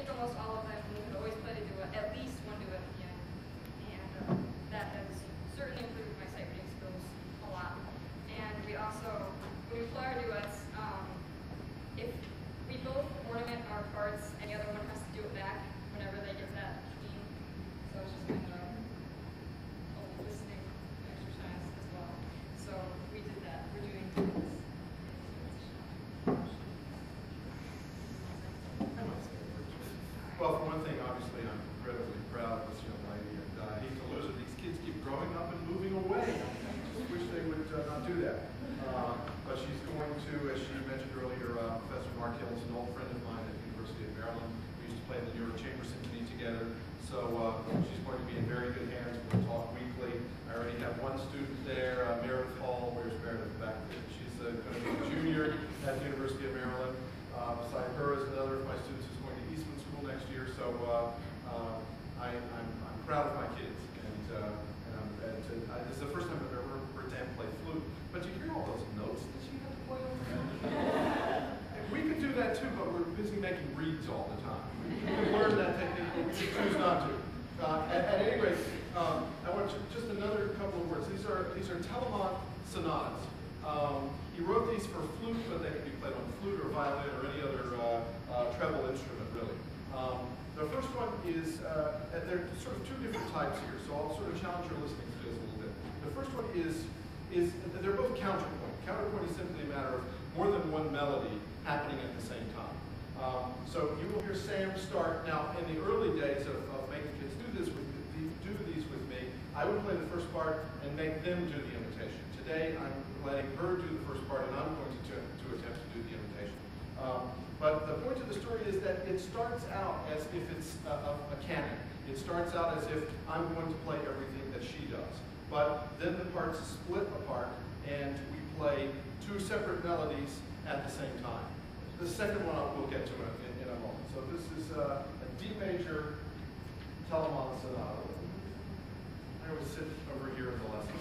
think almost all of them, we could always play the duet, at least one duet at the end. And that has certainly improved my sight reading skills a lot. And we also, when we play our duets, if we both ornament our parts and the other one has to do it back whenever they get that key. So it's just kind of a listening exercise as well. So we did that. We're doing this. Well, for one thing, obviously, I'm incredibly proud of this young lady, and I hate to lose her. These kids keep growing up and moving away. I just wish they would not do that. But she's going to, as she mentioned earlier, Professor Mark Hill is an old friend of mine at the University of Maryland. We used to play in the New York Chamber Symphony together. So she's going to be in very good hands. We'll talk weekly. I already have one student there, Meredith Hall. Where's Meredith back there? She's going to be a junior at the University of Maryland. Beside her is another of my students who's going to Eastman School next year. So I'm proud of my kids. This is the first time I've ever heard Dan play flute. But you hear all those notes that she had to play on the We could do that too, but we're busy making reeds all the time. We can learn that technique, but we choose not to. At any rate, I want just another couple of words. These are Telemann sonatas. He wrote these for flute, but they can be played on flute or violin or any other treble instrument, really. The first one is, there are sort of two different types here, so I'll sort of challenge your listening skills a little bit. The first one is they're both counterpoint. Counterpoint is simply a matter of more than one melody happening at the same time. So you will hear Sam start. Now, in the early days of making kids do these with me, I would play the first part and make them do the imitation. Today, I'm letting her do the first part, and I'm going to attempt to do the imitation. But the point of the story is that it starts out as if it's a canon. It starts out as if I'm going to play everything that she does. But then the parts split apart, and we play two separate melodies at the same time. The second one we'll get to in a moment. So this is a D major Telemann sonata. I always sit over here in the lesson.